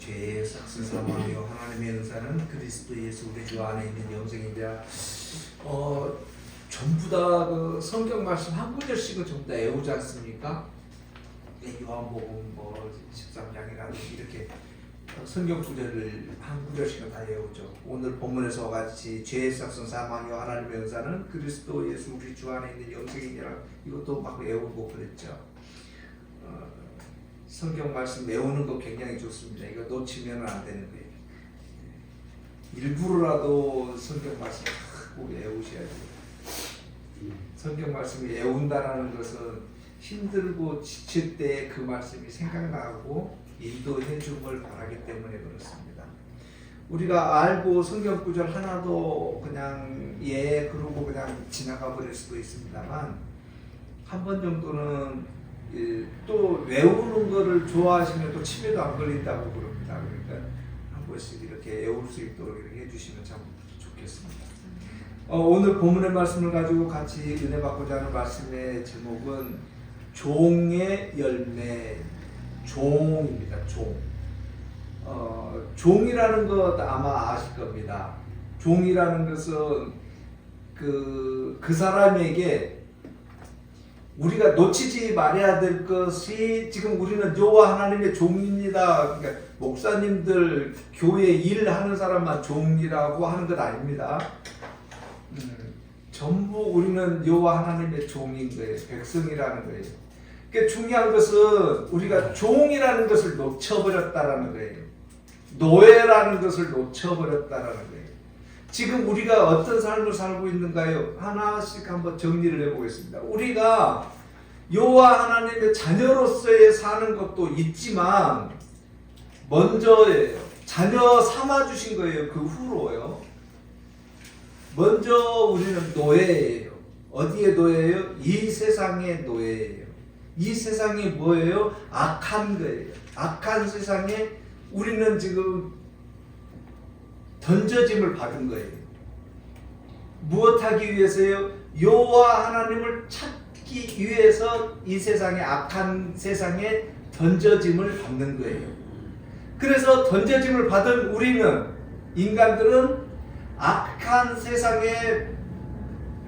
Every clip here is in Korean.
죄의 삭슨 사망이요 하나님의 은사는 그리스도 예수 우리 주 안에 있는 영생인데 전부 다 그 성경 말씀 한 구절씩은 전부 다 외우지 않습니까? 요한복음 13장이라든지 이렇게 성경 구절을 한 구절씩은 다 외우죠. 오늘 본문에서 같이 죄의 삭슨 사망이요 하나님의 은사는 그리스도 예수 우리 주 안에 있는 영생이니라 이것도 막 외우고 그랬죠. 성경 말씀 외우는 거 굉장히 좋습니다. 이거 놓치면 안 되는 거예요. 일부러라도 성경 말씀 꼭 외우셔야 돼요. 성경 말씀을 외운다라는 것은 힘들고 지칠 때 그 말씀이 생각나고 인도해 줌을 바라기 때문에 그렇습니다. 우리가 알고 성경 구절 하나도 그냥 그러고 그냥 지나가 버릴 수도 있습니다만 한 번 정도는 또 외우는 거를 좋아하시면 또 치매도 안 걸린다고 그럽니다. 그러니까 한 번씩 이렇게 외울 수 있도록 이렇게 해주시면 참 좋겠습니다. 오늘 본문의 말씀을 가지고 같이 은혜 받고자 하는 말씀의 제목은 종의 열매, 종입니다. 종이라는 것 아마 아실 겁니다. 종이라는 것은 그 사람에게 우리가 놓치지 말아야 될 것이 지금 우리는 여호와 하나님의 종입니다. 그러니까 목사님들 교회 일하는 사람만 종이라고 하는 것 아닙니다. 전부 우리는 여호와 하나님의 종인 거예요. 백성이라는 거예요. 그러니까 중요한 것은 우리가 종이라는 것을 놓쳐버렸다라는 거예요. 노예라는 것을 놓쳐버렸다라는 거예요. 지금 우리가 어떤 삶을 살고 있는가요? 하나씩 한번 정리를 해보겠습니다. 우리가 여호와 하나님의 자녀로서의 사는 것도 있지만 먼저예요. 자녀 삼아주신 거예요. 그 후로요. 먼저 우리는 노예예요. 어디의 노예예요? 이 세상의 노예예요. 이 세상이 뭐예요? 악한 거예요. 악한 세상에 우리는 지금 던져짐을 받은 거예요. 무엇하기 위해서요? 여호와 하나님을 찾기 위해서 이 세상의 악한 세상에 던져짐을 받는 거예요. 그래서 던져짐을 받은 우리는 인간들은 악한 세상에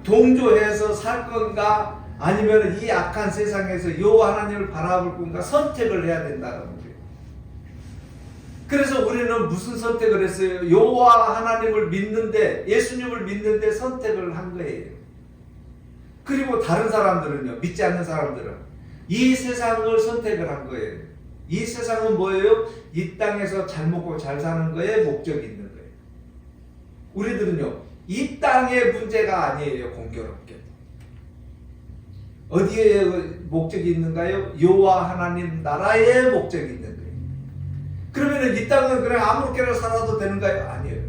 동조해서 살 건가 아니면 이 악한 세상에서 여호와 하나님을 바라볼 건가 선택을 해야 된다는 거예요. 그래서 우리는 무슨 선택을 했어요? 여호와 하나님을 믿는데 예수님을 믿는데 선택을 한 거예요. 그리고 다른 사람들은요, 믿지 않는 사람들은 이 세상을 선택을 한 거예요. 이 세상은 뭐예요? 이 땅에서 잘 먹고 잘 사는 거에 목적이 있는 거예요. 우리들은요, 이 땅의 문제가 아니에요. 공교롭게 어디에 목적이 있는가요? 여호와 하나님 나라의 목적이 있는 거예요. 그러면 이 땅은 그냥 아무렇게나 살아도 되는가요? 아니에요.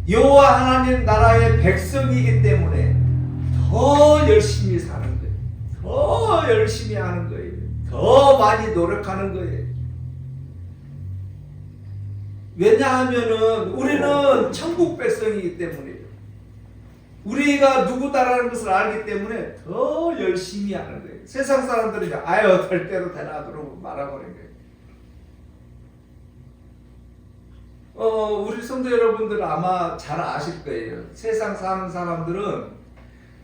여호와 하나님 나라의 백성이기 때문에 더 열심히 사는 거예요. 더 열심히 하는 거예요. 더 많이 노력하는 거예요. 왜냐하면은 우리는 천국 백성이기 때문이에요. 우리가 누구다라는 것을 알기 때문에 더 열심히 하는 거예요. 세상 사람들은 아유 될 대로 되나 그러고 말아버린 거예요. 우리 성도 여러분들 아마 잘 아실 거예요. 세상 사는 사람들은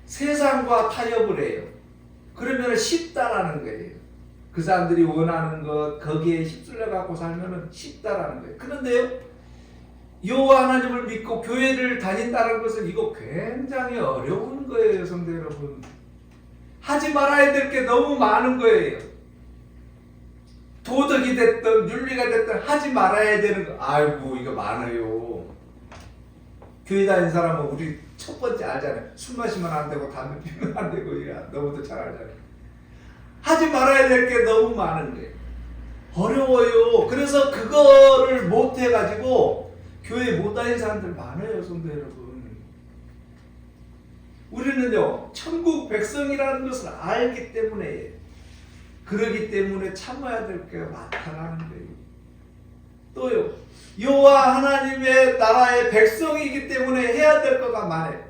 세상과 타협을 해요. 그러면 쉽다라는 거예요. 그 사람들이 원하는 것 거기에 휩쓸려 갖고 살면 쉽다라는 거예요. 그런데요, 여호와 하나님을 믿고 교회를 다닌다는 것은 이거 굉장히 어려운 거예요, 성도 여러분. 하지 말아야 될 게 너무 많은 거예요. 도덕이 됐든 윤리가 됐든 하지 말아야 되는 거. 아이고 이거 많아요. 교회 다니는 사람은 우리 첫 번째 알잖아요. 술 마시면 안 되고 담배 피우면 안 되고 이거 너무도 잘 알잖아요. 하지 말아야 될 게 너무 많은 거예요. 어려워요. 그래서 그거를 못 해가지고 교회 못 다니는 사람들 많아요, 성도 여러분. 우리는요, 천국 백성이라는 것을 알기 때문에 그러기 때문에 참아야 될 게 많다라는 거예요. 또요, 여호와 하나님의 나라의 백성이기 때문에 해야 될 거가 많아요.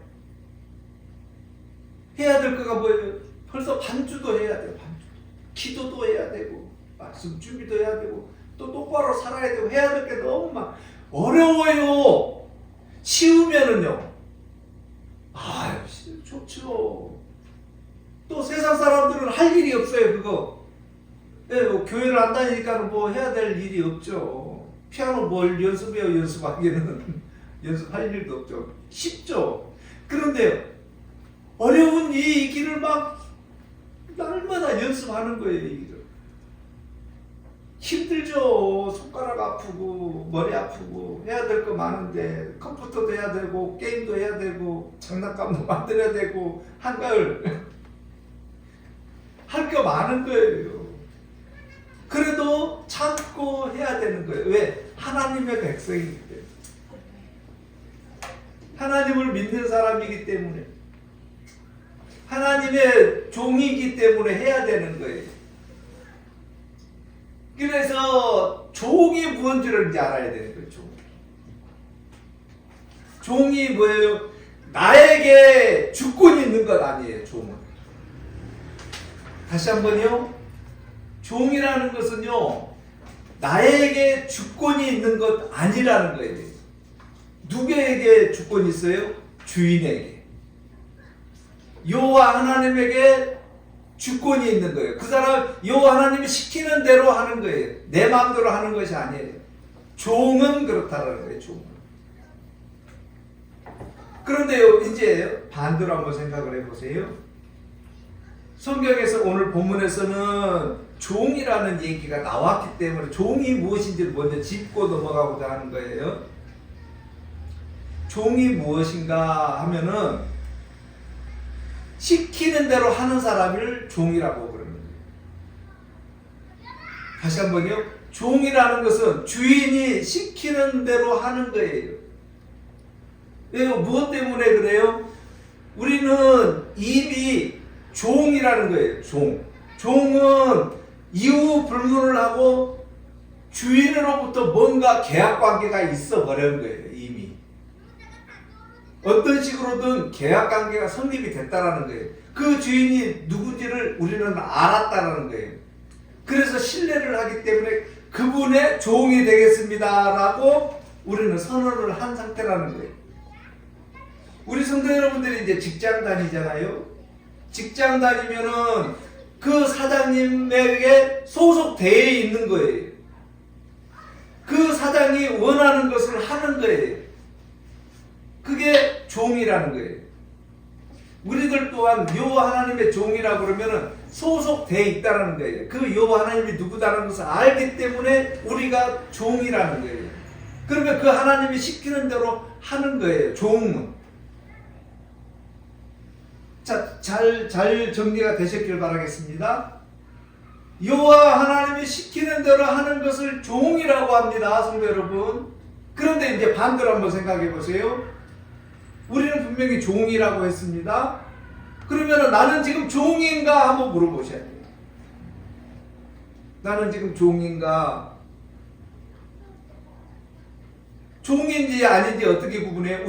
해야 될 거가 뭐예요? 벌써 반주도 해야 돼요. 반주. 기도도 해야 되고 말씀 준비도 해야 되고 또 똑바로 살아야 되고 해야 될 게 너무 어려워요. 쉬우면은요, 좋죠. 또 세상 사람들은 할 일이 없어요. 그거 뭐 교회를 안 다니니까 뭐 해야 될 일이 없죠. 피아노 뭘 연습해요. 연습하기에는 연습할 일도 없죠. 쉽죠. 그런데 어려운 이 길을 날마다 연습하는 거예요. 이 길을. 힘들죠. 손가락 아프고 머리 아프고 해야 될 거 많은데 컴퓨터도 해야 되고 게임도 해야 되고 장난감도 만들어야 되고 한가을 할 거 많은 거예요. 그래도 참고 해야 되는 거예요. 왜? 하나님의 백성이기 때문에. 하나님을 믿는 사람이기 때문에. 하나님의 종이기 때문에 해야 되는 거예요. 그래서 종이 무엇인지를 이제 알아야 되는 거예요. 종이 뭐예요? 나에게 주권이 있는 것 아니에요. 종은. 다시 한번요. 종이라는 것은요, 나에게 주권이 있는 것 아니라는 거예요. 누구에게 주권이 있어요? 주인에게. 여호와 하나님에게 주권이 있는 거예요. 그 사람 여호와 하나님이 시키는 대로 하는 거예요. 내 마음대로 하는 것이 아니에요. 종은 그렇다라는 거예요. 종은. 그런데요, 이제 반대로 한번 생각을 해보세요. 성경에서 오늘 본문에서는 종이라는 얘기가 나왔기 때문에 종이 무엇인지를 먼저 짚고 넘어가고자 하는 거예요. 종이 무엇인가 하면은 시키는 대로 하는 사람을 종이라고 그러는 거예요. 다시 한번요. 종이라는 것은 주인이 시키는 대로 하는 거예요. 왜요? 무엇 때문에 그래요? 우리는 이미 종이라는 거예요. 종은 이유 불문을 하고 주인으로부터 뭔가 계약 관계가 있어 버린 거예요. 이미 어떤 식으로든 계약 관계가 성립이 됐다라는 거예요. 그 주인이 누군지를 우리는 알았다라는 거예요. 그래서 신뢰를 하기 때문에 그분의 종이 되겠습니다라고 우리는 선언을 한 상태라는 거예요. 우리 성도 여러분들이 이제 직장 다니잖아요. 직장 다니면은 그 사장님에게 소속되어 있는 거예요. 그 사장이 원하는 것을 하는 거예요. 그게 종이라는 거예요. 우리들 또한 여호와 하나님의 종이라고 그러면은 소속되어 있다는 거예요. 그 여호와 하나님이 누구다라는 것을 알기 때문에 우리가 종이라는 거예요. 그러면 그 하나님이 시키는 대로 하는 거예요. 종은. 자, 잘 정리가 되셨길 바라겠습니다. 여호와 하나님이 시키는 대로 하는 것을 종이라고 합니다. 성도 여러분. 그런데 이제 반대로 한번 생각해 보세요. 우리는 분명히 종이라고 했습니다. 그러면 나는 지금 종인가 한번 물어보셔야 돼요. 나는 지금 종인가? 종인지 아닌지 어떻게 구분해요?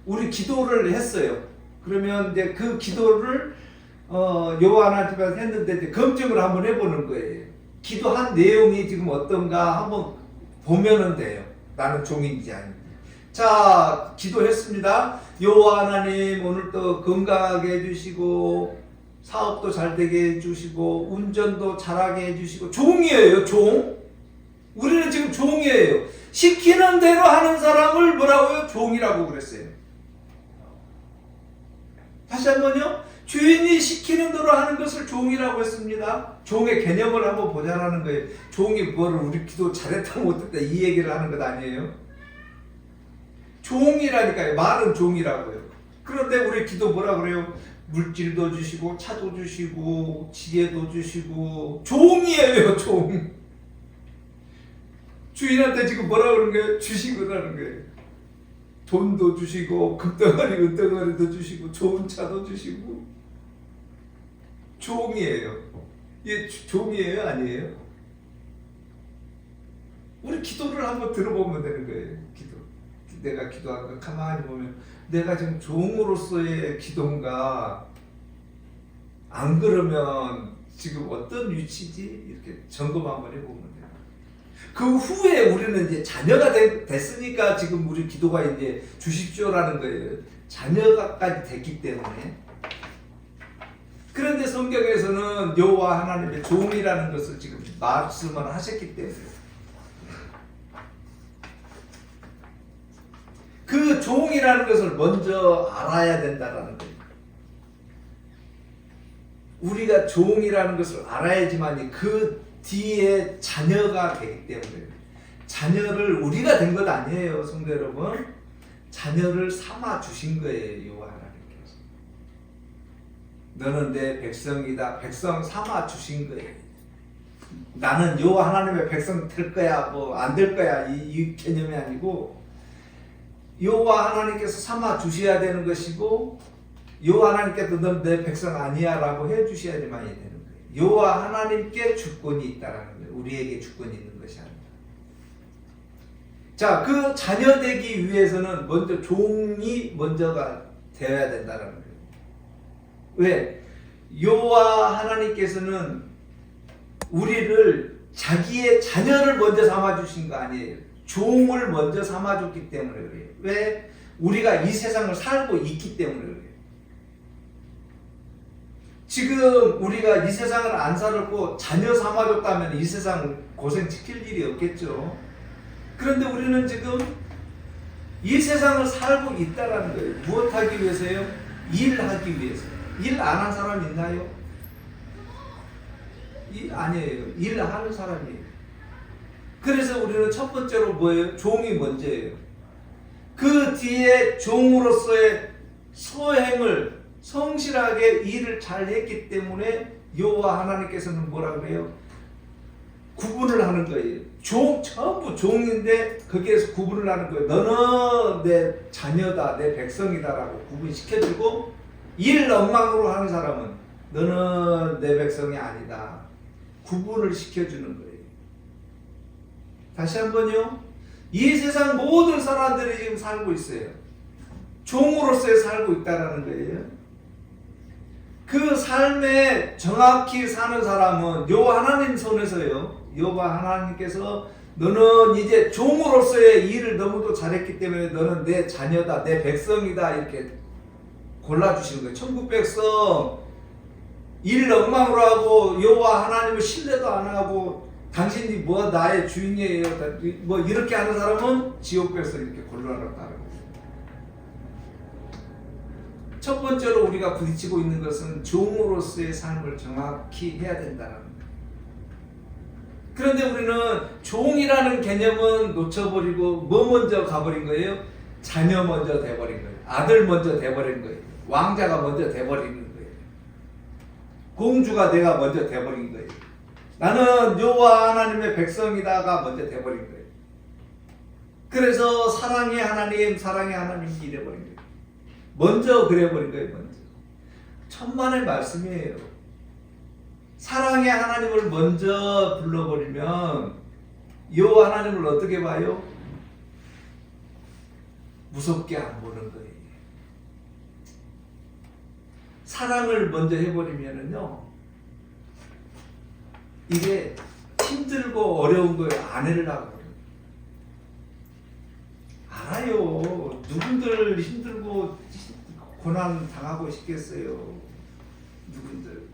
우리 기도를 했어요. 그러면 이제 그 기도를 여호와 하나님한테 했는데 이제 검증을 한번 해보는 거예요. 기도한 내용이 지금 어떤가 한번 보면은 돼요. 나는 종인지 아닌지. 자, 기도했습니다. 여호와 하나님 오늘도 건강하게 해주시고 사업도 잘 되게 해주시고 운전도 잘하게 해주시고. 종이에요. 종. 우리는 지금 종이에요. 시키는 대로 하는 사람을 뭐라고요? 종이라고 그랬어요. 다시 한번요. 주인이 시키는 대로 하는 것을 종이라고 했습니다. 종의 개념을 한번 보자라는 거예요. 종이 뭐를 우리 기도 잘했다 못했다 이 얘기를 하는 것 아니에요. 종이라니까요. 말은 종이라고요. 그런데 우리 기도 뭐라 그래요? 물질도 주시고 차도 주시고 지혜도 주시고. 종이에요. 종. 주인한테 지금 뭐라 그러는 거예요? 주시고라는 거예요. 돈도 주시고 금덩어리 은덩어리도 주시고 좋은 차도 주시고. 종이에요. 이게 종이에요? 아니에요? 우리 기도를 한번 들어보면 되는 거예요. 기도. 내가 기도한 거 가만히 보면 내가 지금 종으로서의 기도인가? 안 그러면 지금 어떤 위치지? 이렇게 점검 한번 해보면 돼요. 그 후에 우리는 이제 자녀가 됐으니까 지금 우리 기도가 이제 주십시오라는 거예요. 자녀가까지 됐기 때문에. 그런데 성경에서는 여호와 하나님의 종이라는 것을 지금 말씀을 하셨기 때문에 그 종이라는 것을 먼저 알아야 된다는 거예요. 우리가 종이라는 것을 알아야지만 그 뒤에 자녀가 되기 때문에 자녀를 우리가 된 것 아니에요. 성도 여러분. 자녀를 삼아 주신 거예요. 여호와 하나님께서. 너는 내 백성이다. 백성 삼아 주신 거예요. 나는 여호와 하나님의 백성 될 거야 뭐 안 될 거야 이 개념이 아니고 여호와 하나님께서 삼아 주셔야 되는 것이고 여호와 하나님께서 넌 내 백성 아니야 라고 해 주셔야지만 되는 거예요. 여호와 하나님께 주권이 있다라는 거예요. 우리에게 주권이 있는 것이 아니라. 자, 그 자녀 되기 위해서는 먼저 종이 먼저가 되어야 된다는 거예요. 왜? 여호와 하나님께서는 우리를 자기의 자녀를 먼저 삼아 주신 거 아니에요. 종을 먼저 삼아 줬기 때문에 그래요. 왜? 우리가 이 세상을 살고 있기 때문에 그래요. 지금 우리가 이 세상을 안 살았고 자녀 삼아줬다면 이 세상 고생 시킬 일이 없겠죠. 그런데 우리는 지금 이 세상을 살고 있다라는 거예요. 무엇 하기 위해서요? 일하기 위해서. 일 안 한 사람 있나요? 아니에요. 일하는 사람이에요. 그래서 우리는 첫 번째로 뭐예요? 종이 먼저예요. 그 뒤에 종으로서의 소행을 성실하게 일을 잘 했기 때문에 여호와 하나님께서는 뭐라 그래요? 구분을 하는 거예요. 전부 종인데 거기에서 구분을 하는 거예요. 너는 내 자녀다, 내 백성이다라고 구분시켜주고 일 엉망으로 하는 사람은 너는 내 백성이 아니다. 구분을 시켜주는 거예요. 다시 한번요. 이 세상 모든 사람들이 지금 살고 있어요. 종으로서 살고 있다는 거예요. 그 삶에 정확히 사는 사람은 여호와 하나님 손에서요. 여호와 하나님께서 너는 이제 종으로서의 일을 너무도 잘했기 때문에 너는 내 자녀다, 내 백성이다 이렇게 골라주시는 거예요. 천국 백성 일 엉망으로 하고 여호와 하나님을 신뢰도 안 하고 당신이 뭐 나의 주인이에요 뭐 이렇게 하는 사람은 지옥 백성 이렇게 골라놨다는 거예요. 첫 번째로 우리가 부딪히고 있는 것은 종으로서의 삶을 정확히 해야 된다는 거예요. 그런데 우리는 종이라는 개념은 놓쳐버리고 뭐 먼저 가버린 거예요? 자녀 먼저 돼버린 거예요. 아들 먼저 돼버린 거예요. 왕자가 먼저 돼버리는 거예요. 공주가 내가 먼저 돼버린 거예요. 나는 여호와 하나님의 백성이다가 먼저 돼버린 거예요. 그래서 사랑의 하나님 이래버린 거예요. 먼저 그래버린 거예요. 먼저. 천만의 말씀이에요. 사랑의 하나님을 먼저 불러버리면 여호와 하나님을 어떻게 봐요? 무섭게 안 보는 거예요. 사랑을 먼저 해버리면은요, 이게 힘들고 어려운 거예요. 안 하려고. 알아요. 누군들 힘들고 고난 당하고 싶겠어요. 누군들.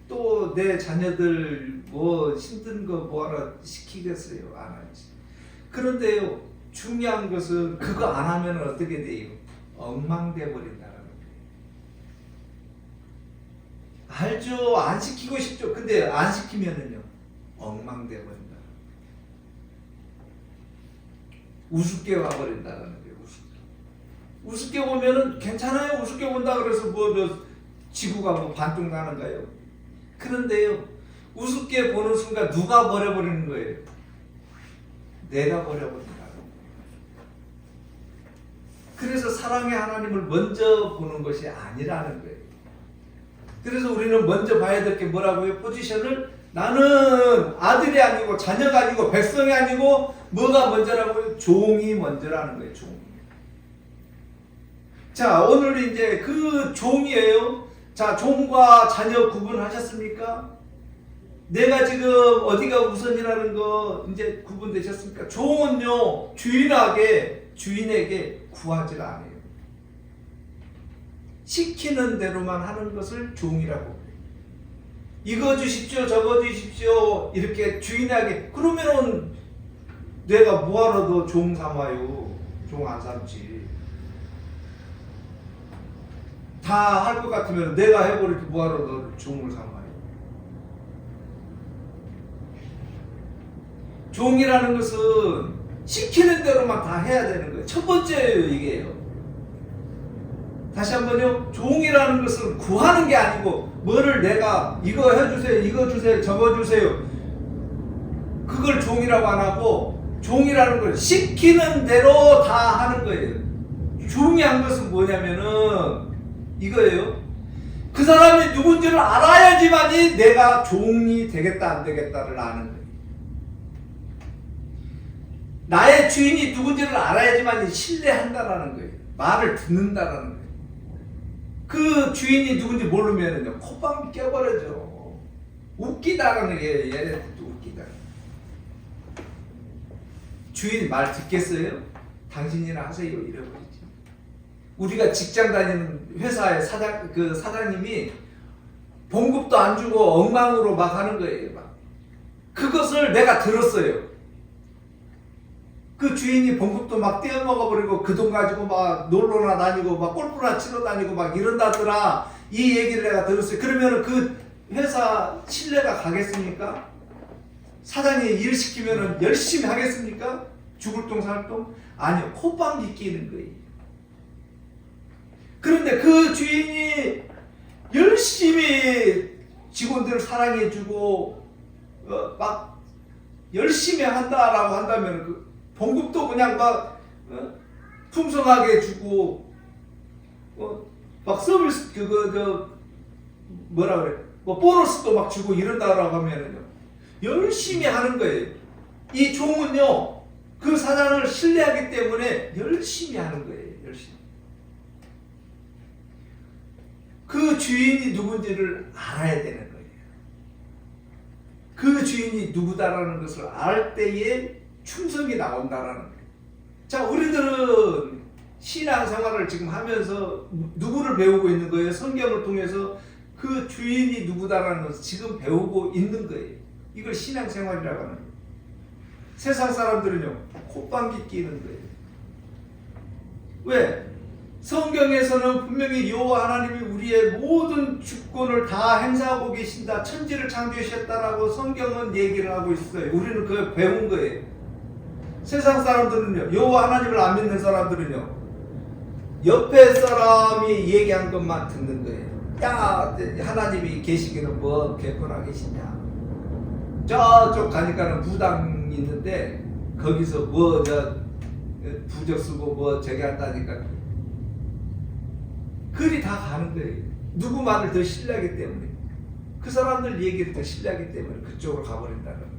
또 내 자녀들 뭐 힘든 거 뭐하러 시키겠어요. 안 하지. 그런데요, 중요한 것은 그거 안 하면 어떻게 돼요? 엉망돼 버린다는 거예요. 알죠. 안 시키고 싶죠. 근데 안 시키면은요, 엉망돼 버린다. 우습게 와버린다는 거예요. 우습게 보면은 괜찮아요. 우습게 본다 그래서 뭐 지구가 뭐 반쪽 나는가요? 그런데요, 우습게 보는 순간 누가 버려버리는 거예요? 내가 버려버린다. 그래서 사랑의 하나님을 먼저 보는 것이 아니라는 거예요. 그래서 우리는 먼저 봐야 될 게 뭐라고요? 포지션을 나는 아들이 아니고 자녀가 아니고 백성이 아니고 뭐가 먼저라고요? 종이 먼저라는 거예요. 종이. 자, 오늘 이제 그 종이에요. 자, 종과 자녀 구분하셨습니까? 내가 지금 어디가 우선이라는 거 이제 구분되셨습니까? 종은요 주인에게 구하지 않아요. 시키는 대로만 하는 것을 종이라고 해요. 이거 주십시오, 저거 주십시오 이렇게 주인에게. 그러면은 내가 뭐하러 너 종 삼아요? 종 안 삼지. 다 할 것 같으면 내가 해버리고 뭐하러 너 종을 삼아요? 종이라는 것은 시키는 대로만 다 해야 되는 거예요. 첫 번째예요, 이게요. 다시 한번요. 종이라는 것은 구하는 게 아니고 뭐를 내가 이거 해주세요, 이거 주세요, 저거 주세요. 그걸 종이라고 안 하고 종이라는 걸 시키는 대로 다 하는 거예요. 중요한 것은 뭐냐면은 이거예요. 그 사람이 누군지를 알아야지만이 내가 종이 되겠다 안 되겠다를 아는 거예요. 나의 주인이 누군지를 알아야지만이 신뢰한다라는 거예요. 말을 듣는다라는 거예요. 그 주인이 누군지 모르면은요 콧방귀 껴버려져. 웃기다라는 게 얘네들도 웃기다. 주인 말 듣겠어요? 당신이나 하세요 이래버리지. 우리가 직장 다니는 회사의 사장님이 봉급도 안 주고 엉망으로 막 하는 거예요. 막. 그것을 내가 들었어요. 그 주인이 봉급도 막 떼어먹어버리고 그 돈 가지고 막 놀러나 다니고 막 골프나 치러 다니고 막 이런다더라. 이 얘기를 내가 들었어요. 그러면은 그 회사 신뢰가 가겠습니까? 사장이 일 시키면은 열심히 하겠습니까? 죽을 똥 살 똥? 아니요. 콧방귀 끼는 거예요. 그런데 그 주인이 열심히 직원들을 사랑해주고 막 열심히 한다라고 한다면 그 봉급도 그냥 막 풍성하게 주고 막 서비스 뭐라 그래 뭐 보너스도 막 주고 이런다라고 하면은요 열심히 하는 거예요. 이 종은요 그 사장을 신뢰하기 때문에 열심히 하는 거예요. 열심히. 그 주인이 누군지를 알아야 되는 거예요. 그 주인이 누구다라는 것을 알 때에 충성이 나온다라는 거예요. 자, 우리들은 신앙생활을 지금 하면서 누구를 배우고 있는 거예요? 성경을 통해서 그 주인이 누구다라는 것을 지금 배우고 있는 거예요. 이걸 신앙생활이라고 하는 거예요. 세상 사람들은요 콧방귀 끼는 거예요. 왜? 성경에서는 분명히 여호와 하나님이 우리의 모든 주권을 다 행사하고 계신다. 천지를 창조하셨다라고 성경은 얘기를 하고 있어요. 우리는 그걸 배운 거예요. 세상 사람들은요 여호와 하나님을 안 믿는 사람들은요 옆에 사람이 얘기한 것만 듣는 거예요. 야 하나님이 계시기는 뭐 개코나 계시냐. 저쪽 가니까는 무당 있는데 거기서 뭐 저 부적 쓰고 뭐 저기 한다니까 그리 다 가는 거예요. 누구 말을 더 신뢰하기 때문에 그 사람들 얘기를 더 신뢰하기 때문에 그쪽으로 가버린다는 거예요.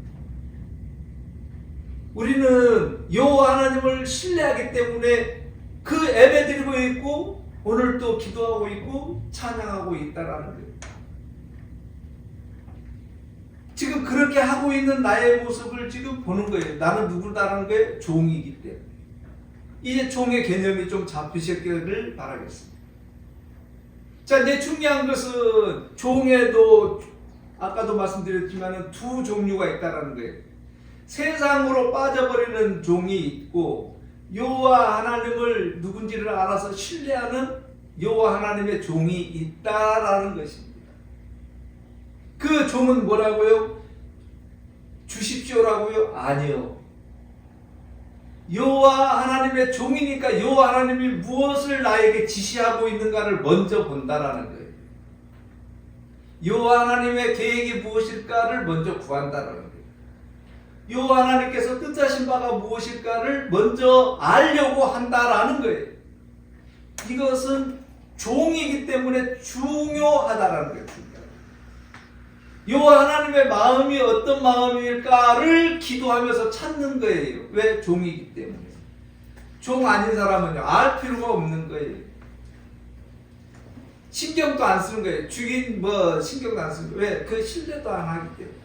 우리는 여호와 하나님을 신뢰하기 때문에 그 예배드리고 있고 오늘 또 기도하고 있고 찬양하고 있다라는 거예요. 지금 그렇게 하고 있는 나의 모습을 지금 보는 거예요. 나는 누구다라는 거에 종이기 때문에. 이제 종의 개념이 좀 잡히셨기를 바라겠습니다. 자, 이제 중요한 것은 종에도 아까도 말씀드렸지만 두 종류가 있다라는 거예요. 세상으로 빠져버리는 종이 있고 여호와 하나님을 누군지를 알아서 신뢰하는 여호와 하나님의 종이 있다라는 것입니다. 그 종은 뭐라고요? 주십시오라고요? 아니요. 여호와 하나님의 종이니까 여호와 하나님이 무엇을 나에게 지시하고 있는가를 먼저 본다라는 거예요. 여호와 하나님의 계획이 무엇일까를 먼저 구한다라는 거예요. 여호와 하나님께서 뜻하신 바가 무엇일까를 먼저 알려고 한다라는 거예요. 이것은 종이기 때문에 중요하다라는 거예요. 여호와 하나님의 마음이 어떤 마음일까를 기도하면서 찾는 거예요. 왜? 종이기 때문에. 종 아닌 사람은요 알 필요가 없는 거예요. 신경도 안 쓰는 거예요. 주인 뭐 신경도 안 쓰는 거예요. 왜? 그 신뢰도 안 하기 때문에.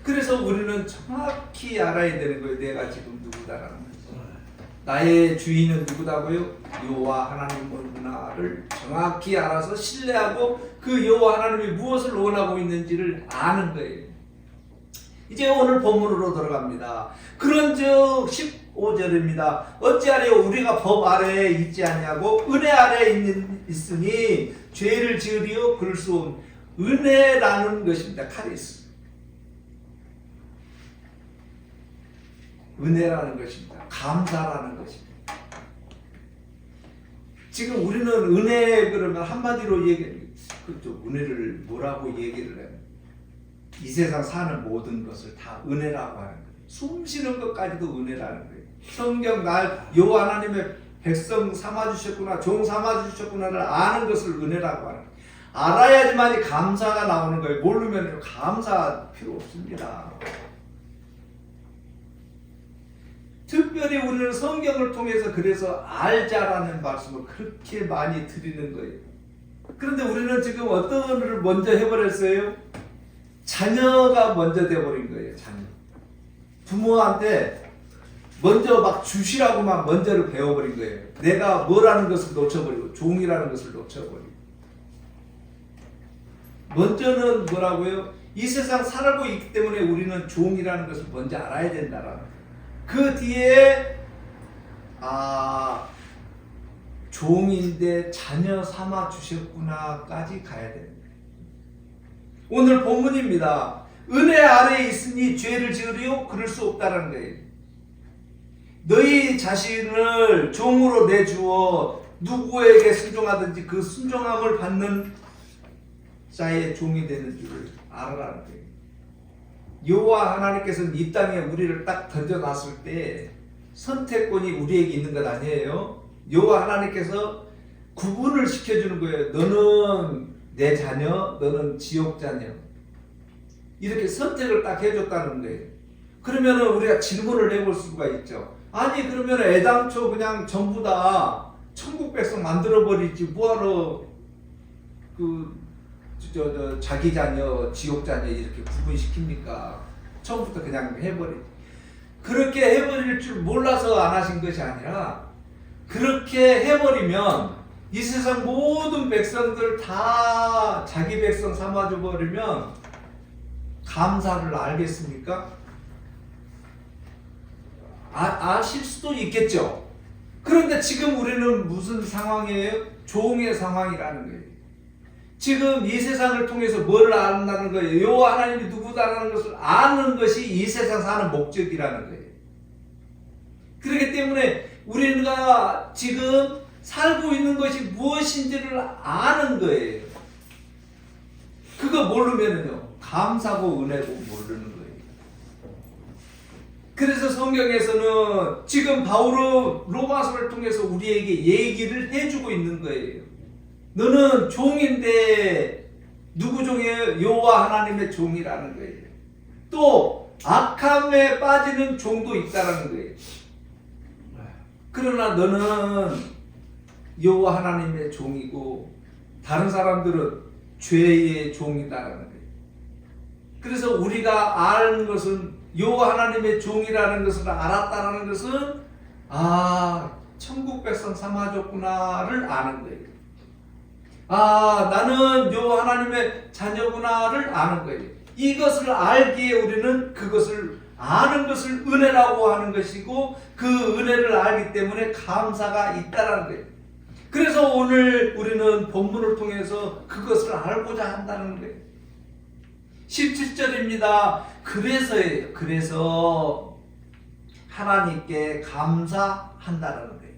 그래서 우리는 정확히 알아야 되는 거예요. 내가 지금 누구다라는 거죠. 나의 주인은 누구다고요? 여호와 하나님이구나를 정확히 알아서 신뢰하고 그 여호와 하나님이 무엇을 원하고 있는지를 아는 거예요. 이제 오늘 본문으로 들어갑니다. 그런즉 15절입니다. 어찌하여 우리가 법 아래에 있지 않냐고 은혜 아래에 있으니 죄를 지으리요 그럴 수 없는 은혜라는 것입니다. 카리스 은혜라는 것입니다. 감사라는 것입니다. 지금 우리는 은혜 그러면 한마디로 그렇죠. 은혜를 뭐라고 얘기를 해요? 이 세상 사는 모든 것을 다 은혜라고 하는 거예요. 숨 쉬는 것까지도 은혜라는 거예요. 성경 날 여호와 하나님의 백성 삼아주셨구나, 종 삼아주셨구나를 아는 것을 은혜라고 하는 거예요. 알아야지만이 감사가 나오는 거예요. 모르면 감사 필요 없습니다. 특별히 우리는 성경을 통해서 그래서 알자라는 말씀을 그렇게 많이 드리는 거예요. 그런데 우리는 지금 어떤 일을 먼저 해버렸어요? 자녀가 먼저 돼버린 거예요. 자녀. 부모한테 먼저 막 주시라고 막 먼저를 배워버린 거예요. 내가 뭐라는 것을 놓쳐버리고 종이라는 것을 놓쳐버리고. 먼저는 뭐라고요? 이 세상 살고 있기 때문에 우리는 종이라는 것을 먼저 알아야 된다라는 거예요. 그 뒤에 종인데 자녀 삼아 주셨구나까지 가야 됩니다. 오늘 본문입니다. 은혜 아래에 있으니 죄를 지으리요 그럴 수 없다는 거예요. 너희 자신을 종으로 내주어 누구에게 순종하든지 그 순종함을 받는 자의 종이 되는 줄을 알아라는 거예요. 여호와 하나님께서는 이 땅에 우리를 딱 던져놨을 때 선택권이 우리에게 있는 것 아니에요. 여호와 하나님께서 구분을 시켜주는 거예요. 너는 내 자녀, 너는 지옥 자녀. 이렇게 선택을 딱 해줬다는 거예요. 그러면은 우리가 질문을 해볼 수가 있죠. 아니 그러면 애당초 그냥 전부 다 천국 백성 만들어버리지 뭐하러 자기 자녀, 지옥 자녀 이렇게 구분시킵니까? 처음부터 그냥 해버리지. 그렇게 해버릴 줄 몰라서 안 하신 것이 아니라 그렇게 해버리면 이 세상 모든 백성들 다 자기 백성 삼아줘 버리면 감사를 알겠습니까? 아실 수도 있겠죠. 그런데 지금 우리는 무슨 상황이에요? 종의 상황이라는 거예요. 지금 이 세상을 통해서 뭐를 안다는 거예요? 여호와 하나님이 누구다라는 것을 아는 것이 이 세상 사는 목적이라는 거예요. 그렇기 때문에 우리가 지금 살고 있는 것이 무엇인지를 아는 거예요. 그거 모르면요 감사고 은혜고 모르는 거예요. 그래서 성경에서는 지금 바울은 로마서를 통해서 우리에게 얘기를 해주고 있는 거예요. 너는 종인데 누구 종이에요? 여호와 하나님의 종이라는 거예요. 또 악함에 빠지는 종도 있다는 거예요. 그러나 너는 여호와 하나님의 종이고 다른 사람들은 죄의 종이다라는 거예요. 그래서 우리가 아는 것은 여호와 하나님의 종이라는 것을 알았다라는 것은 천국 백성 삼아줬구나를 아는 거예요. 나는 여호와 하나님의 자녀구나를 아는 거예요. 이것을 알기에 우리는 그것을 아는 것을 은혜라고 하는 것이고 그 은혜를 알기 때문에 감사가 있다라는 거예요. 그래서 오늘 우리는 본문을 통해서 그것을 알고자 한다는 거예요. 17절입니다. 그래서예요. 그래서 하나님께 감사한다는 거예요.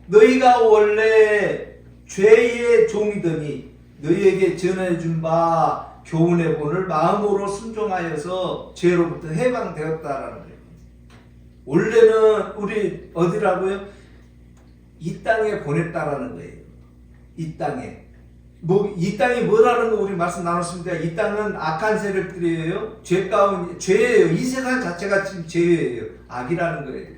너희가 원래 죄의 종이더니 너희에게 전해준 바 교훈의 본을 마음으로 순종하여서 죄로부터 해방되었다라는 거예요. 원래는 우리 어디라고요? 이 땅에 보냈다라는 거예요. 이 땅에. 이 땅이 뭐라는 거 우리 말씀 나눴습니다. 이 땅은 악한 세력들이에요. 죄예요. 이 세상 자체가 지금 죄예요. 악이라는 거예요.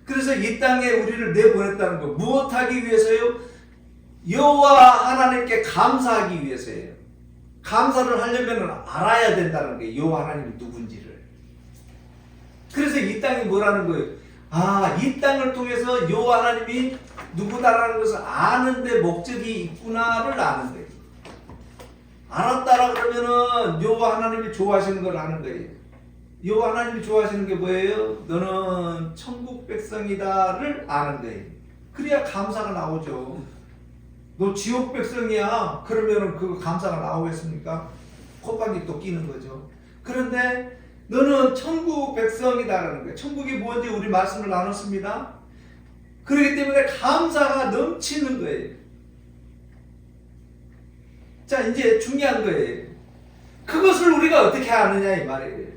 그래서 이 땅에 우리를 내보냈다는 거. 무엇하기 위해서요? 여호와 하나님께 감사하기 위해서예요. 감사를 하려면 알아야 된다는 거예요. 요 하나님이 누군지를. 그래서 이 땅이 뭐라는 거예요? 아, 이 땅을 통해서 요 하나님이 누구다라는 것을 아는데 목적이 있구나를 아는 거예요. 알았다라 그러면은 요 하나님이 좋아하시는 걸 아는 거예요. 요 하나님이 좋아하시는 게 뭐예요? 너는 천국 백성이다를 아는 거예요. 그래야 감사가 나오죠. 너 지옥 백성이야. 그러면은 그 감사가 나오겠습니까? 콧방귀 또 끼는 거죠. 그런데 너는 천국 백성이다라는 거예요. 천국이 뭔지 우리 말씀을 나눴습니다. 그렇기 때문에 감사가 넘치는 거예요. 자, 이제 중요한 거예요. 그것을 우리가 어떻게 아느냐 이 말이에요.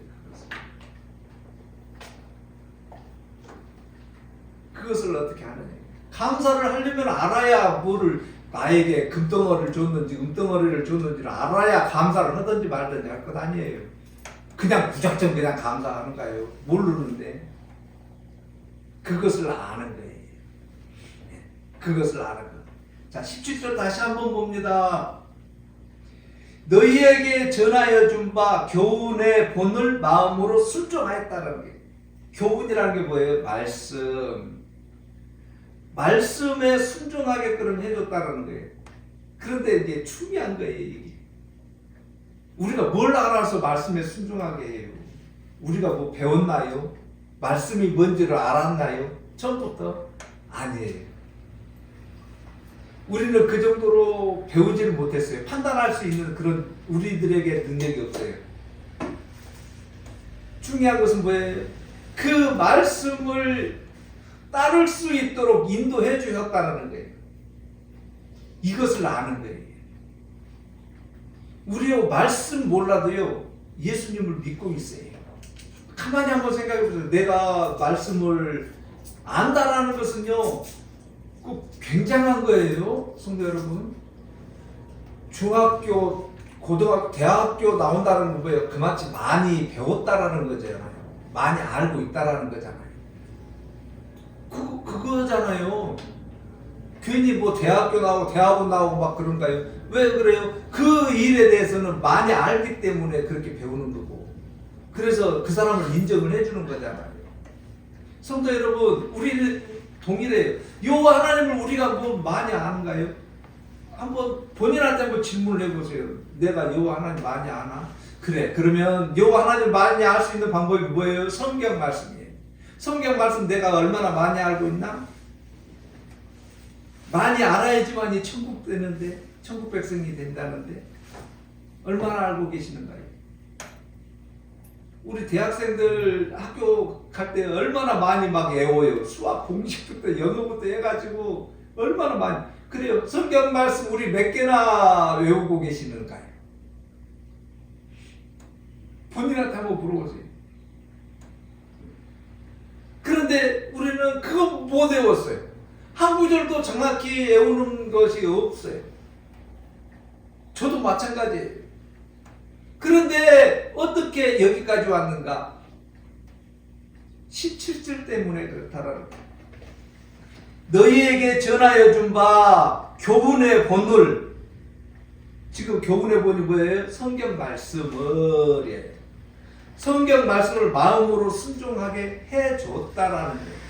그것을 어떻게 아느냐. 감사를 하려면 알아야 뭐를 나에게 금덩어리를 줬는지 은덩어리를 줬는지를 알아야 감사를 하든지 말든지 할 것 아니에요. 그냥 무작정 그냥 감사하는가요? 모르는데 그것을 아는 거예요. 그것을 아는 것. 자, 17절 다시 한번 봅니다. 너희에게 전하여 준 바 교훈의 본을 마음으로 순종하였다는 게, 교훈이라는 게 뭐예요? 말씀. 말씀에 순종하게끔 해줬다는 거예요. 그런데 이제 중요한 거예요. 이게. 우리가 뭘 알아서 말씀에 순종하게 해요? 우리가 뭐 배웠나요? 말씀이 뭔지를 알았나요? 처음부터? 아니에요. 우리는 그 정도로 배우지를 못했어요. 판단할 수 있는 그런 우리들에게 능력이 없어요. 중요한 것은 뭐예요? 그 말씀을 따를 수 있도록 인도해 주셨다는 거예요. 이것을 아는 거예요. 우리요 말씀 몰라도요 예수님을 믿고 있어요. 가만히 한번 생각해 보세요. 내가 말씀을 안다라는 것은요 그 굉장한 거예요. 성도 여러분, 중학교, 고등학교, 대학교 나온다는 건 뭐예요? 그만큼 많이 배웠다라는 거잖아요. 많이 알고 있다라는 거잖아요. 그거잖아요. 괜히 뭐 대학교 나오고 대학원 나오고 막 그런가요? 왜 그래요? 그 일에 대해서는 많이 알기 때문에 그렇게 배우는 거고, 그래서 그 사람을 인정을 해주는 거잖아요. 성도 여러분, 우리는 동일해요. 요 하나님을 우리가 뭐 많이 아는가요? 한번 본인한테 한번 질문을 해보세요. 내가 요 하나님 많이 아나? 그래. 그러면 요 하나님 많이 알 수 있는 방법이 뭐예요? 성경 말씀이에요. 성경 말씀 내가 얼마나 많이 알고 있나? 많이 알아야지만이 천국 되는데, 천국 백성이 된다는데 얼마나 알고 계시는가요? 우리 대학생들 학교 갈 때 얼마나 많이 막 외워요. 수학 공식부터 영어부터 해가지고 얼마나 많이. 그래요. 성경 말씀 우리 몇 개나 외우고 계시는가요? 본인한테 한번 물어보세요. 그런데 우리는 그거 못 외웠어요. 한 구절도 정확히 외우는 것이 없어요. 저도 마찬가지예요. 그런데 어떻게 여기까지 왔는가? 17절 때문에 그렇다라는 거예요. 너희에게 전하여 준 바 교훈의 본을, 지금 교훈의 본이 뭐예요? 성경 말씀을, 성경 말씀을 마음으로 순종하게 해줬다라는 거예요.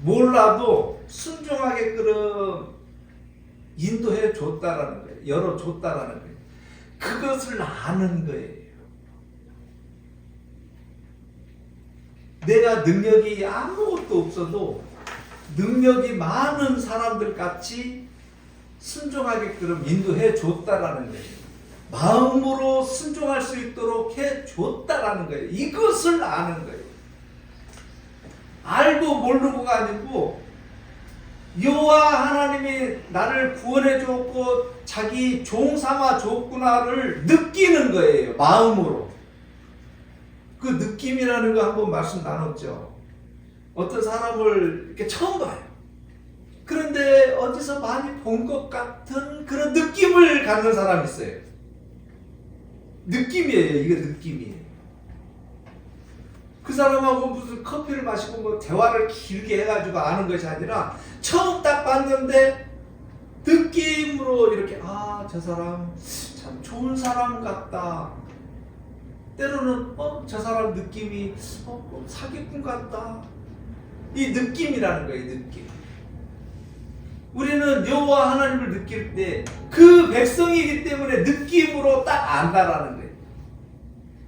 몰라도 순종하게끔 인도해 줬다라는 거예요. 열어줬다라는 거예요. 그것을 아는 거예요. 내가 능력이 아무것도 없어도 능력이 많은 사람들 같이 순종하게끔 인도해 줬다라는 거예요. 마음으로 순종할 수 있도록 해 줬다라는 거예요. 이것을 아는 거예요. 알고 모르고가 아니고 여호와 하나님이 나를 구원해 줬고 자기 종 삼아 줬구나를 느끼는 거예요. 마음으로. 그 느낌이라는 거 한번 말씀 나눴죠. 어떤 사람을 이렇게 처음 봐요. 그런데 어디서 많이 본 것 같은 그런 느낌을 갖는 사람이 있어요. 느낌이에요. 이게 느낌이에요. 그 사람하고 무슨 커피를 마시고 뭐 대화를 길게 해가지고 아는 것이 아니라 처음 딱 봤는데 느낌으로 이렇게 저 사람 참 좋은 사람 같다. 때로는 저 사람 느낌이 사기꾼 같다. 이 느낌이라는 거예요. 느낌. 우리는 여호와 하나님을 느낄 때 그 백성이기 때문에 느낌으로 딱 안다라는 거예요.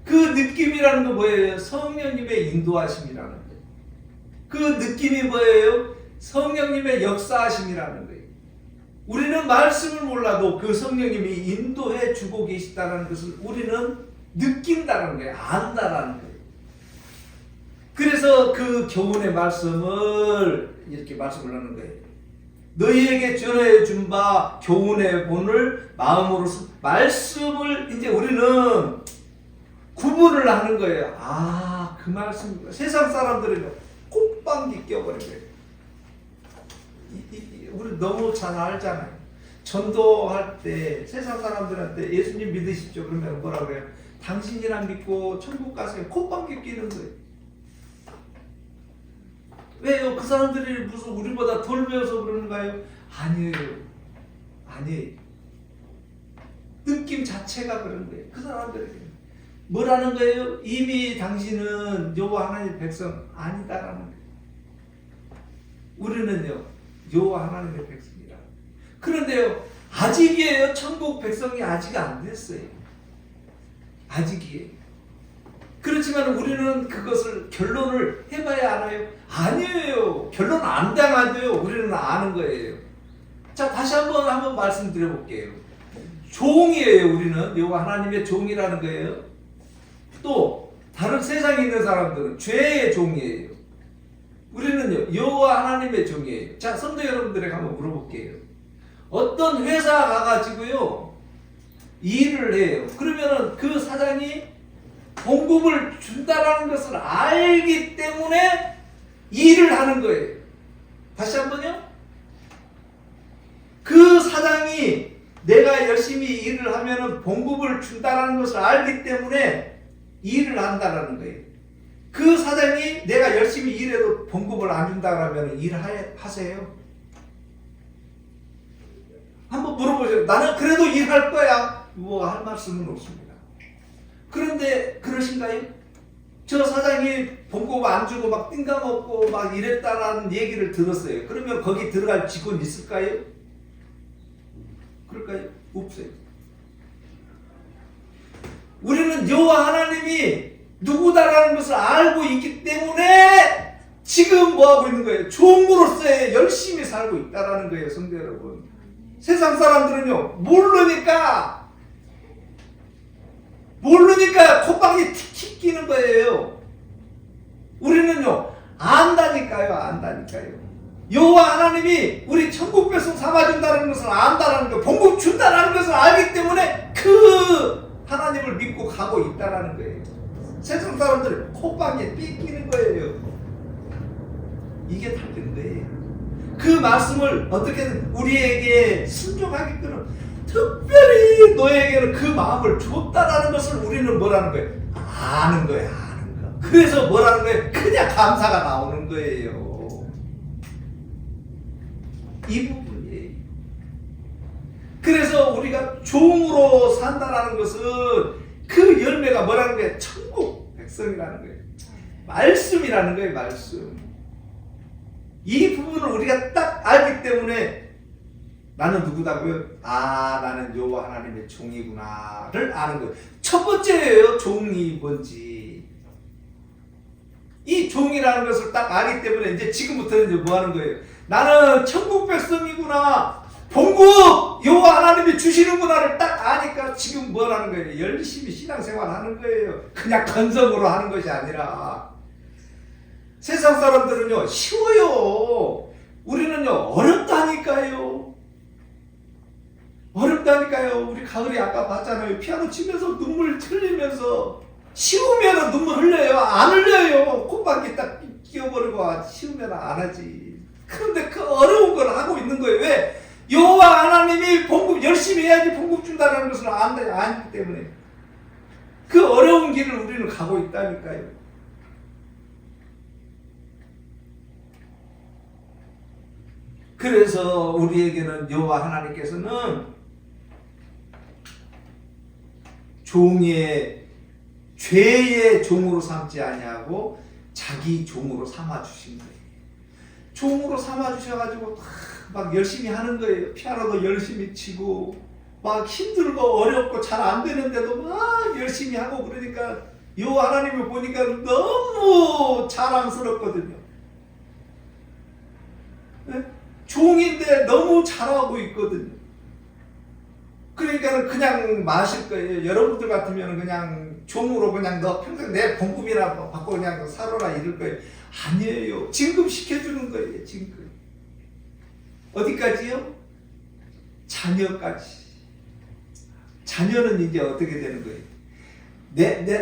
그 느낌이라는 거 뭐예요? 성령님의 인도하심이라는 거예요. 그 느낌이 뭐예요? 성령님의 역사하심이라는 거예요. 우리는 말씀을 몰라도 그 성령님이 인도해 주고 계시다는 것을 우리는 느낀다는 거예요. 안다라는 거예요. 그래서 그 교훈의 말씀을 이렇게 말씀을 하는 거예요. 너희에게 전해 준 바 교훈의 본을 마음으로서 말씀을 이제 우리는 구분을 하는 거예요. 그 말씀. 세상 사람들은 콧방귀 껴버린 거예요. 우리 너무 잘 알잖아요. 전도할 때 세상 사람들한테 예수님 믿으십시오. 그러면 뭐라 그래요? 당신이랑 믿고 천국 가세요. 콧방귀 끼는 거예요. 왜요? 그 사람들이 무슨 우리보다 덜 배워서 그러는가요? 아니에요. 느낌 자체가 그런 거예요. 그 사람들에게 뭐라는 거예요? 이미 당신은 여호와 하나님의 백성 아니다라는 거예요. 우리는요 여호와 하나님의 백성이라. 그런데요 아직이에요. 천국 백성이 아직 안 됐어요. 아직이에요. 그렇지만 우리는 그것을 결론을 해봐야 알아요? 아니에요. 결론 안 당하도요. 우리는 아는 거예요. 자, 다시 한번 말씀드려 볼게요. 종이에요. 우리는 여호와 하나님의 종이라는 거예요. 또 다른 세상에 있는 사람들은 죄의 종이에요. 우리는요 여호와 하나님의 종이에요. 자, 성도 여러분들에게 한번 물어볼게요. 어떤 회사 가가지고요 일을 해요. 그러면은 그 사장이 봉급을 준다라는 것을 알기 때문에 일을 하는 거예요. 다시 한번요. 그 사장이 내가 열심히 일을 하면은 봉급을 준다라는 것을 알기 때문에 일을 한다라는 거예요. 그 사장이 내가 열심히 일해도 봉급을 안 준다라면 일하세요? 한번 물어보세요. 나는 그래도 일할 거야. 뭐 할 말씀은 없습니다. 그런데 그러신가요? 저 사장이 봉급 안 주고 막 띵가먹고 막 이랬다라는 얘기를 들었어요. 그러면 거기 들어갈 직원 있을까요? 그럴까요? 없어요. 우리는 여호와 하나님이 누구다라는 것을 알고 있기 때문에 지금 뭐하고 있는 거예요? 종으로서의 열심히 살고 있다라는 거예요. 성도 여러분. 세상 사람들은요 모르니까 콧방귀 틱틱 끼는 거예요. 우리는요 안다니까요. 여호와 하나님이 우리 천국 백성 삼아준다는 것을 안다라는 거예요. 봉급 준다라는 것을 알기 때문에 그 하나님을 믿고 가고 있다라는 거예요. 세상 사람들은 콧방귀에 삐끼는 거예요. 이게 다른 거예요. 그 말씀을 어떻게든 우리에게 순종하게끔 특별히 너에게는 그 마음을 줬다라는 것을 우리는 뭐라는 거예요? 아는 거예요. 아는 거. 그래서 뭐라는 거예요? 그냥 감사가 나오는 거예요. 이 부분이에요. 그래서 우리가 종으로 산다라는 것은 그 열매가 뭐라는 거예요? 천국 백성이라는 거예요. 말씀이라는 거예요. 말씀. 이 부분을 우리가 딱 알기 때문에 나는 누구다고요? 나는 여호와 하나님의 종이구나를 아는 거예요. 첫 번째예요. 종이 뭔지. 이 종이라는 것을 딱 알기 때문에 이제 지금부터는 이제 뭐 하는 거예요? 나는 천국 백성이구나. 봉급 여호와 하나님이 주시는구나를 딱 아니까 지금 뭐 하는 거예요? 열심히 신앙생활 하는 거예요. 그냥 건성으로 하는 것이 아니라. 세상 사람들은요 쉬워요. 우리는요 어렵다니까요. 우리 가을이 아까 봤잖아요. 피아노 치면서 눈물 흘리면서. 쉬우면 눈물 흘려요? 안 흘려요. 콧방귀 딱 끼워버리고 쉬우면 안 하지. 그런데 그 어려운 걸 하고 있는 거예요. 왜? 여호와 하나님이 봉급 열심히 해야지 봉급 준다는 것을 아기 때문에 그 어려운 길을 우리는 가고 있다니까요. 그래서 우리에게는 여호와 하나님께서는 죄의 종으로 삼지 아니하고 자기 종으로 삼아 주신 거예요. 종으로 삼아 주셔가지고 막 열심히 하는 거예요. 피아노도 열심히 치고 막 힘들고 어렵고 잘 안 되는데도 막 열심히 하고 그러니까 여호와 하나님을 보니까 너무 자랑스럽거든요. 네? 종인데 너무 잘하고 있거든요. 그러니까 그냥 마실 거예요. 여러분들 같으면 그냥 종으로 그냥 너 평생 내 봉급이나 받고 그냥 살아라 이럴 거예요. 아니에요. 진급 시켜주는 거예요. 진급. 어디까지요? 자녀까지. 자녀는 이제 어떻게 되는 거예요?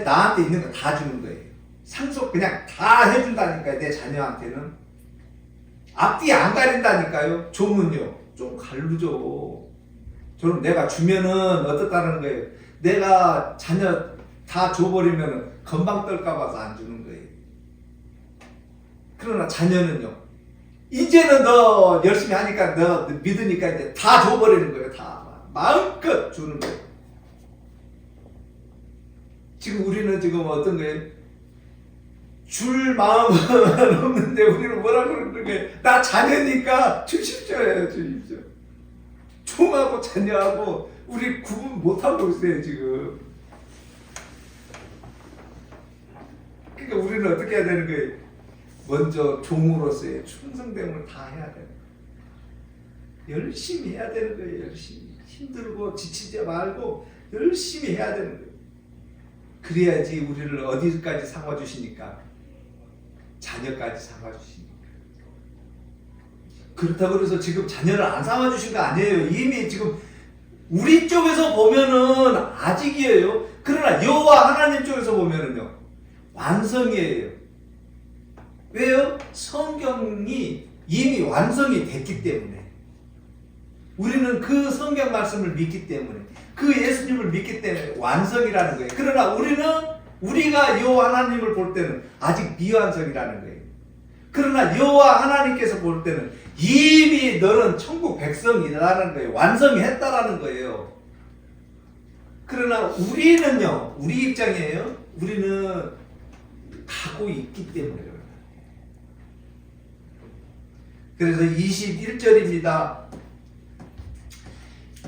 나한테 있는 거 다 주는 거예요. 상속 그냥 다 해준다니까요. 내 자녀한테는. 앞뒤 안 가린다니까요. 종은요. 좀 가르죠. 저는 내가 주면은 어떻다는 거예요. 내가 자녀 다 줘버리면 건방 떨까봐서 안 주는 거예요. 그러나 자녀는요. 이제는 너 열심히 하니까 너 믿으니까 이제 다 줘버리는 거예요. 다 마음껏 주는 거예요. 지금 우리는 지금 어떤 거예요? 줄 마음은 없는데 우리는 뭐라 그러는 거예요? 나 자녀니까 주십시오예요. 주십시오. 종하고 자녀하고 우리 구분 못하고 있어요 지금. 그러니까 우리는 어떻게 해야 되는 거예요? 먼저 종으로서의 충성됨을 다 해야 되는 거예요. 열심히 해야 되는 거예요. 열심히. 힘들고 지치지 말고 열심히 해야 되는 거예요. 그래야지 우리를 어디까지 삼아주시니까? 자녀까지 삼아주시니까. 그렇다고 해서 지금 자녀를 안 삼아주신 거 아니에요. 이미 지금 우리 쪽에서 보면은 아직이에요. 그러나 여호와 하나님 쪽에서 보면은요 완성이에요. 왜요? 성경이 이미 완성이 됐기 때문에. 우리는 그 성경 말씀을 믿기 때문에, 그 예수님을 믿기 때문에 완성이라는 거예요. 그러나 우리가 여호와 하나님을 볼 때는 아직 미완성이라는 거예요. 그러나 여호와 하나님께서 볼 때는 이미 너는 천국 백성이라는 거예요. 완성했다라는 거예요. 그러나 우리는요, 우리 입장이에요. 우리는 가고 있기 때문에 그래요. 그래서 21절입니다.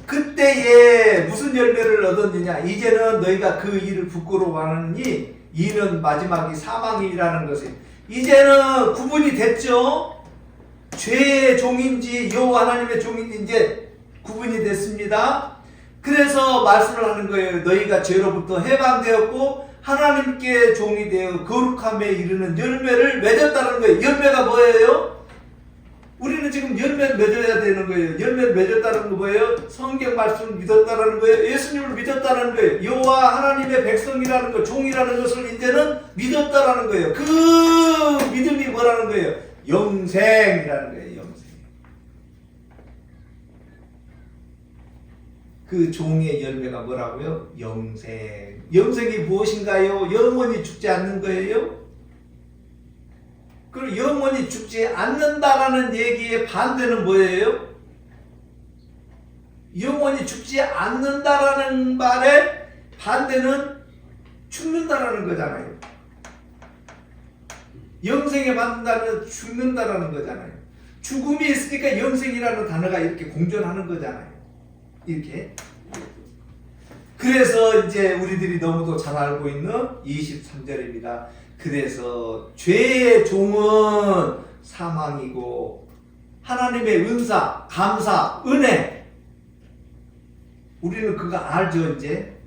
그때에 무슨 열매를 얻었느냐? 이제는 너희가 그 일을 부끄러워하느니 이는 마지막이 사망이라는 것이 이제는 구분이 됐죠. 죄의 종인지 여호와 하나님의 종인지 이제 구분이 됐습니다. 그래서 말씀을 하는 거예요. 너희가 죄로부터 해방되었고 하나님께 종이 되어 거룩함에 이르는 열매를 맺었다는 거예요. 열매가 뭐예요? 우리는 지금 열매를 맺어야 되는 거예요. 열매를 맺었다는 거 뭐예요? 성경 말씀을 믿었다는 거예요. 예수님을 믿었다는 거예요. 여호와 하나님의 백성이라는 거, 종이라는 것을 이제는 믿었다는 거예요. 그 믿음이 뭐라는 거예요? 영생이라는 거예요. 영생. 그 종의 열매가 뭐라고요? 영생. 영생이 무엇인가요? 영원히 죽지 않는 거예요. 그리고 영원히 죽지 않는다라는 얘기의 반대는 뭐예요? 영원히 죽지 않는다라는 말의 반대는 죽는다라는 거잖아요. 영생에 받는다면 죽는다라는 거잖아요. 죽음이 있으니까 영생이라는 단어가 이렇게 공존하는 거잖아요. 이렇게. 그래서 이제 우리들이 너무도 잘 알고 있는 23절입니다. 그래서 죄의 종은 사망이고 하나님의 은사, 감사, 은혜 우리는 그거 알죠. 이제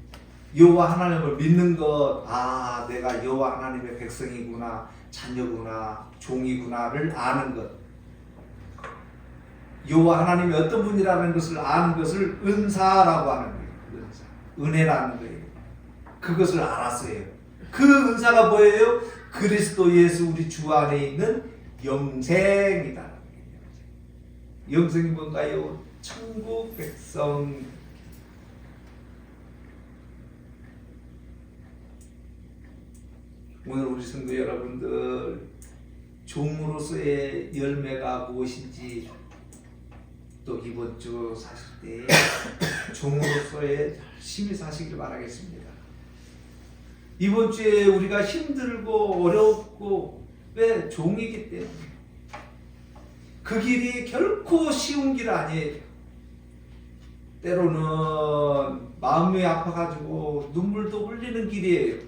여호와 하나님을 믿는 것, 아 내가 여호와 하나님의 백성이구나, 자녀구나, 종이구나를 아는 것, 여호와 하나님이 어떤 분이라는 것을 아는 것을 은사라고 하는 거예요. 은사, 은혜라는 거예요. 그것을 알았어요. 그 은사가 뭐예요? 그리스도 예수 우리 주 안에 있는 영생이다. 영생이 뭔가요? 천국 백성. 오늘 우리 성도 여러분들 종으로서의 열매가 무엇인지 또 이번 주 사실 때 종으로서의 열심히 사시길 바라겠습니다. 이번 주에 우리가 힘들고 어렵고 왜 종이기 때문에 그 길이 결코 쉬운 길 아니에요. 때로는 마음이 아파가지고 눈물도 흘리는 길이에요.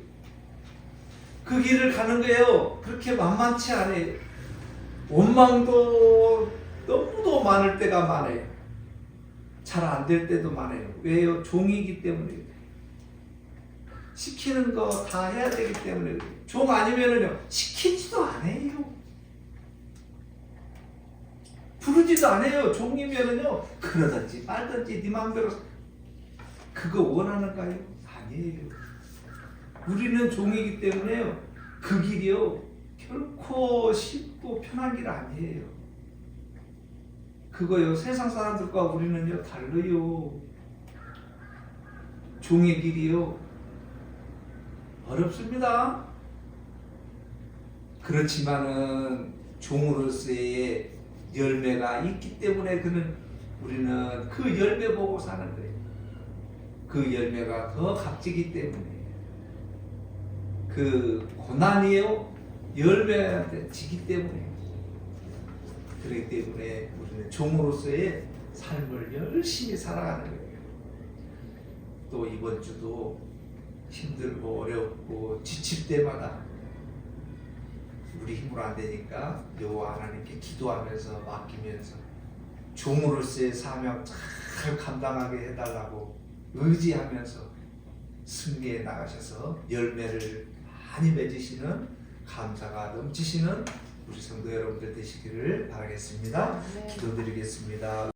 그 길을 가는 거예요. 그렇게 만만치 않아요. 원망도 너무도 많을 때가 많아요. 잘 안 될 때도 많아요. 왜요? 종이기 때문에. 시키는 거 다 해야 되기 때문에. 종 아니면은요, 시키지도 않아요. 부르지도 않아요. 종이면은요, 그러든지 말든지 네 마음대로. 그거 원하는가요? 아니에요. 우리는 종이기 때문에요. 그 길이요, 결코 쉽고 편한 길 아니에요. 그거요, 세상 사람들과 우리는요, 달라요. 종의 길이요, 어렵습니다. 그렇지만은 종으로서의 열매가 있기 때문에 우리는 그 열매 보고 사는 거예요. 그 열매가 더 값지기 때문에. 그 고난이요, 열매한테 지기 때문에. 그렇기 때문에 우리는 종으로서의 삶을 열심히 살아가는 거예요. 또 이번 주도 힘들고 어렵고 지칠 때마다 우리 힘으로 안 되니까 여호와 하나님께 기도하면서 맡기면서 종으로서의 사명 잘 감당하게 해달라고 의지하면서 승리해 나가셔서 열매를 많이 맺으시는 감사가 넘치시는 우리 성도 여러분들 되시기를 바라겠습니다. 네. 기도드리겠습니다.